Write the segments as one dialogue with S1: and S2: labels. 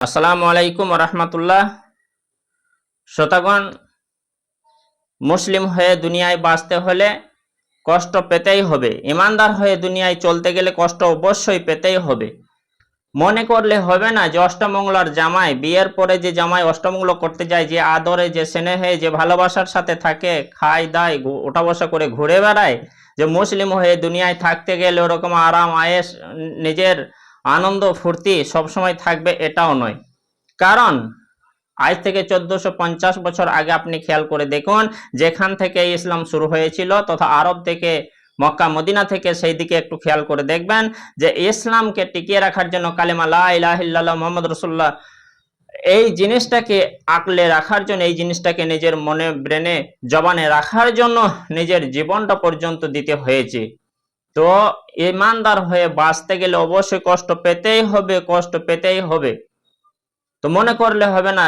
S1: আসসালামু আলাইকুম রহমতুল্লাহ। শ্রোতাগণ, মুসলিম হয়ে দুনিয়ায় বাঁচতে হলে কষ্ট পেতেই হবে। ইমানদার হয়ে দুনিয়ায় চলতে গেলে কষ্ট অবশ্যই পেতেই হবে। মনে করলে হবে না যে অষ্টমঙ্গলার জামাই, বিয়ের পরে যে জামাই অষ্টমঙ্গল করতে যায়, যে আদরে, যে স্নেহে, যে ভালোবাসার সাথে থাকে, খায় দায়, ওঠা বসা করে ঘুরে বেড়ায়, যে মুসলিম হয়ে দুনিয়ায় থাকতে গেলে ওরকম আরাম আয়েশ, নিজের আনন্দ ফুর্তি সবসময় থাকবে, এটাও নয়। কারণ আজ থেকে 1450 বছর আগে আপনি খেয়াল করে দেখুন, যেখান থেকে ইসলাম শুরু হয়েছিল তথা আরব থেকে, মক্কা মদিনা থেকে, সেই দিকে একটু খেয়াল করে দেখবেন যে ইসলামকে টিকিয়ে রাখার জন্য কালেমা লা ইলাহা ইল্লাল্লাহ মুহাম্মদ রাসূলুল্লাহ, এই জিনিসটাকে আঁকলে রাখার জন্য, এই জিনিসটাকে নিজের মনে, ব্রেনে, জবানে রাখার জন্য নিজের জীবনটা পর্যন্ত দিতে হয়েছে। তো ইমানদার হয়ে বাঁচতে গেলে অবশ্যই কষ্ট পেতেই হবে, কষ্ট পেতেই হবে। তো মনে করলে হবে না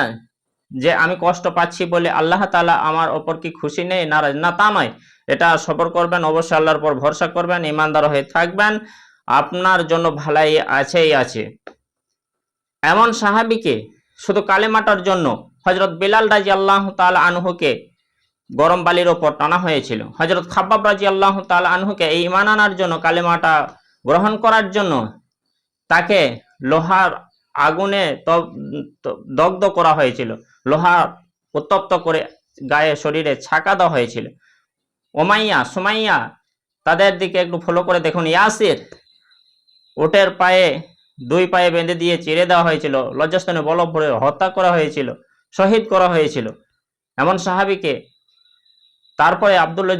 S1: যে আমি কষ্ট পাচ্ছি বলে আল্লাহ তাআলা আমার ওপর কি খুশি নেই, নারাজ না, তা নয়। এটা সবর করবেন, অবশ্যই আল্লাহর উপর ভরসা করবেন, ইমানদার হয়ে থাকবেন, আপনার জন্য ভালাই আছেই আছে। এমন সাহাবীকে শুধু কালেমাটার জন্য হযরত বিলাল রাদিয়াল্লাহু তাআলা আনহুকে গরম বালির ওপর টানা হয়েছিল। হযরত খাব্বাব রাদিয়াল্লাহু তাআলা আনহুকে এই ঈমান আনার জন্য, কালেমাটা গ্রহণ করার জন্য তাকে লোহার আগুনে দগ্ধ করা হয়েছিল, লোহা উত্তপ্ত করে গায়ে শরীরে ছাকা দেওয়া হয়েছিল। ওমাইয়া, সুমাইয়া, তাদের দিকে একটু ফলো করে দেখুন। ইয়াসির, উটের পায়ে, দুই পায়ে বেঁধে দিয়ে চিরে দেওয়া হয়েছিল, লজ্জাস্থানে বলব ভরে হত্যা করা হয়েছিল, শহীদ করা হয়েছিল এমন সাহাবীকে। তারপরে আব্দুল্লাহ,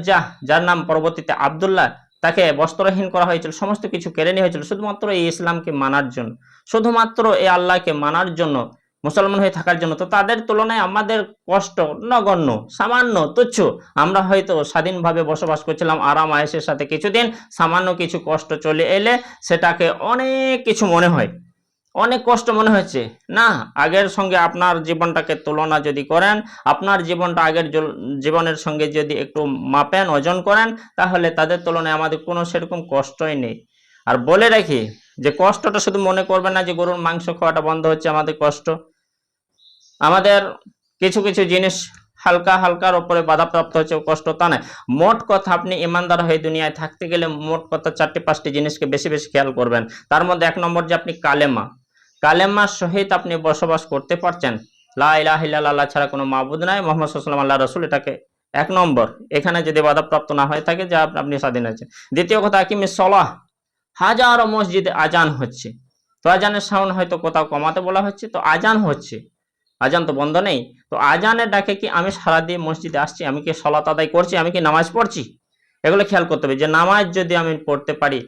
S1: যার নাম পরবর্তীতে আব্দুল্লাহ, তাকে বস্ত্রহীন করা হয়েছিল, সমস্ত কিছু কেড়ে নেওয়া হয়েছিল শুধুমাত্র এই ইসলামকে মানার জন্য, শুধুমাত্র এই আল্লাহকে মানার জন্য, মুসলমান হয়ে থাকার জন্য। তো তাদের তুলনায় আমাদের কষ্ট নগণ্য, সামান্য, তুচ্ছ। আমরা হয়তো স্বাধীনভাবে বসবাস করছিলাম আরাম আয়েশের সাথে, কিছুদিন সামান্য কিছু কষ্ট চলে এলে সেটাকে অনেক কিছু মনে হয়, অনেক কষ্ট মনে হচ্ছে। না, আগের সঙ্গে আপনার জীবনটাকে তুলনা যদি করেন, আপনার জীবনটা আগের জীবনের সঙ্গে যদি একটু মাপেন, ওজন করেন, তাহলে তাদের তুলনায় আমাদের কোনো সেরকম কষ্টই নেই। আর বলে রাখি যে কষ্টটা শুধু মনে করবেন না যে গরুর মাংস খাওয়াটা বন্ধ হচ্ছে আমাদের কষ্ট। আমাদের কিছু কিছু জিনিস হালকা হালকার উপরে বাধাপ্রাপ্ত হচ্ছে, কষ্ট তা নয়। মোট কথা, আপনি ইমানদার হয়ে দুনিয়ায় থাকতে গেলে মোট কথা 4-5টি জিনিসকে বেশি বেশি খেয়াল করবেন। তার মধ্যে 1 নম্বর যে আপনি কালেমার সহিত আপনি বসবাস করতে পারছেন, লা ইলাহা ইল্লাল্লাহ ছাড়া কোনো মাবুদ নাই, মুহাম্মদ সাল্লাল্লাহু আলাইহি ওয়াসাল্লাম আল্লাহর রাসূল, এটাকে 1 নম্বর। এখানে যদি বাধাপ্রাপ্ত না হয়ে থাকে, যে আপনি স্বাধীন আছেন। দ্বিতীয় কথা, আকিমিস সালাহ, হাজারো মসজিদে আজান হচ্ছে, তো আজানের সাউন্ড হয়তো কোথাও কমাতে বলা হচ্ছে, তো আজান হচ্ছে, আজান তো বন্ধ নেই। তো আজানের ডাকে কি আমি সারাদিন মসজিদে আসছি, আমি কি সালাত আদায় করছি, আমি কি নামাজ পড়ছি, এগুলো খেয়াল করতে হবে। যে নামাজ যদি আমি পড়তে পারি,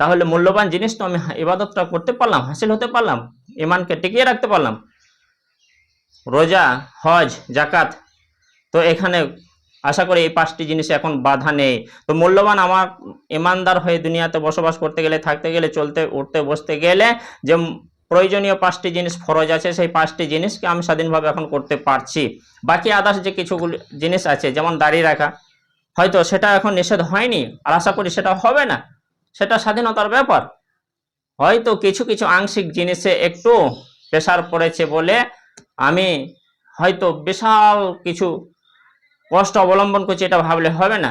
S1: তাহলে মূল্যবান জিনিস তো আমি ইবাদতটা করতে পারলাম, হাসিল হতে পারলাম, ইমানকে টিকিয়ে রাখতে পারলাম। রোজা, হজ, জাকাত, তো এখানে আশা করি এই 5টি জিনিসে এখন বাধা নেই। তো মূল্যবান, আমার ইমানদার হয়ে দুনিয়াতে বসবাস করতে গেলে, থাকতে গেলে, চলতে উঠতে বসতে গেলে যে প্রয়োজনীয় 5টি জিনিস ফরজ আছে, সেই 5টি জিনিসকে আমি স্বাধীনভাবে এখন করতে পারছি। বাকি আদার্স যে কিছুগুলো জিনিস আছে, যেমন দাড়ি রাখা, হয়তো সেটা এখন নিষেধ হয়নি, আর আশা করি সেটা হবে না, সেটা স্বাধীনতার ব্যাপার। হয়তো কিছু কিছু আংশিক জিনিসে একটু প্রেসার পড়েছে বলে আমি হয়তো বিশাল কিছু কষ্ট অবলম্বন করছি, এটা ভাবলে হবে না।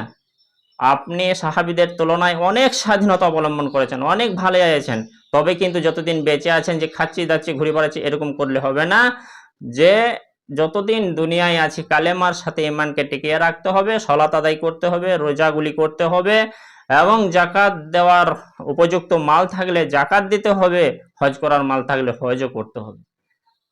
S1: আপনি সাহাবীদের তুলনায় অনেক স্বাধীনতা অবলম্বন করেছেন, অনেক ভালো আছেন। তবে কিন্তু যতদিন বেঁচে আছেন যে খাচ্ছি দাচ্ছি ঘুরে বেড়াচ্ছি এরকম করলে হবে না। যে যতদিন দুনিয়ায় আছি কালেমার সাথে ইমানকে টিকিয়ে রাখতে হবে, সালাত আদায় করতে হবে, রোজাগুলি করতে হবে, এবং জাকাত দেওয়ার উপযুক্ত মাল থাকলে জাকাত দিতে হবে, হজ করার মাল থাকলে হজও করতে হবে,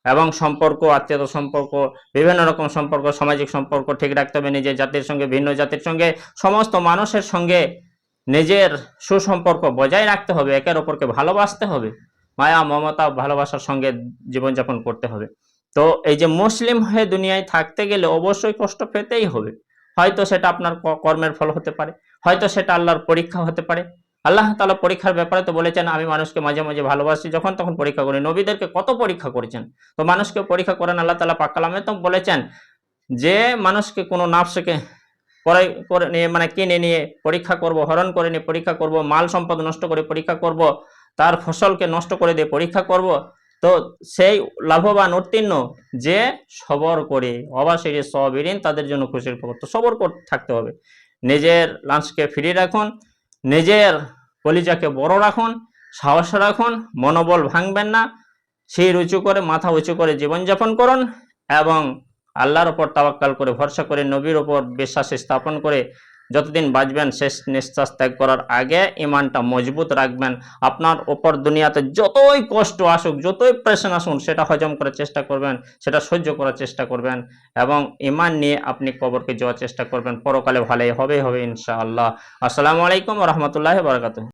S1: এবং সম্পর্ক, আত্মীয়তা সম্পর্ক, বিভিন্ন রকম সম্পর্ক, সামাজিক সম্পর্ক ঠিক রাখতে হবে। নিজের জাতির সঙ্গে, ভিন্ন জাতির সঙ্গে, সমস্ত মানুষের সঙ্গে নিজের সুসম্পর্ক বজায় রাখতে হবে, একের অপরকে ভালোবাসতে হবে, মায়া মমতা ভালোবাসার সঙ্গে জীবনযাপন করতে হবে। তো এই যে মুসলিম হয়ে দুনিয়ায় থাকতে গেলে অবশ্যই কষ্ট পেতেই হবে। হয়তো সেটা আপনার কর্মের ফল হতে পারে, হয়তো সেটা আল্লাহর পরীক্ষা হতে পারে। আল্লাহ তাআলা পরীক্ষার ব্যাপারে তো বলেছেন, আমি মানুষকে মাঝে মাঝে ভালোবাসি, যখন তখন পরীক্ষা করি। নবীদেরকে কত পরীক্ষা করেছেন, তো মানুষকে পরীক্ষা করেন আল্লাহ তাআলা পাক কালামে তো বলেছেন যে মানুষকে কোনো নাফসকে ক্রয় করে নিয়ে, মানে কিনে নিয়ে পরীক্ষা করব, হরণ করে নিয়ে পরীক্ষা করব, মাল সম্পদ নষ্ট করে পরীক্ষা করব, তার ফসলকে নষ্ট করে দিয়ে পরীক্ষা করব, তো সেই লাভবান উত্তীর্ণ যে সবর করে, অবাশিরে সবিরিন, তাদের জন্য খুশির খবর। তো সবর করতে থাকতে হবে। নিজের লাঞ্চকে ফ্রি রাখুন, নিজের কলিজাকে বড় রাখুন, সাহস রাখুন, মনোবল ভাঙবেন না, শির উঁচু করে, মাথা উঁচু করে জীবনযাপন করুন এবং আল্লাহর ওপর তাওয়াক্কাল করে, ভরসা করে, নবীর ওপর বিশ্বাস স্থাপন করে যতদিন বাঁচবেন, শেষ নিঃশ্বাস ত্যাগ করার আগে ইমানটা মজবুত রাখবেন। আপনার ওপর দুনিয়াতে যতই কষ্ট আসুক, যতই প্রেশার আসুন, সেটা হজম করার চেষ্টা করবেন, সেটা সহ্য করার চেষ্টা করবেন এবং ইমান নিয়ে আপনি কবরকে যাওয়ার চেষ্টা করবেন। পরকালে ভালোই হবে ইনশাআল্লাহ। আসসালামু আলাইকুম ওয়া রাহমাতুল্লাহি ওয়া বারাকাতুহু।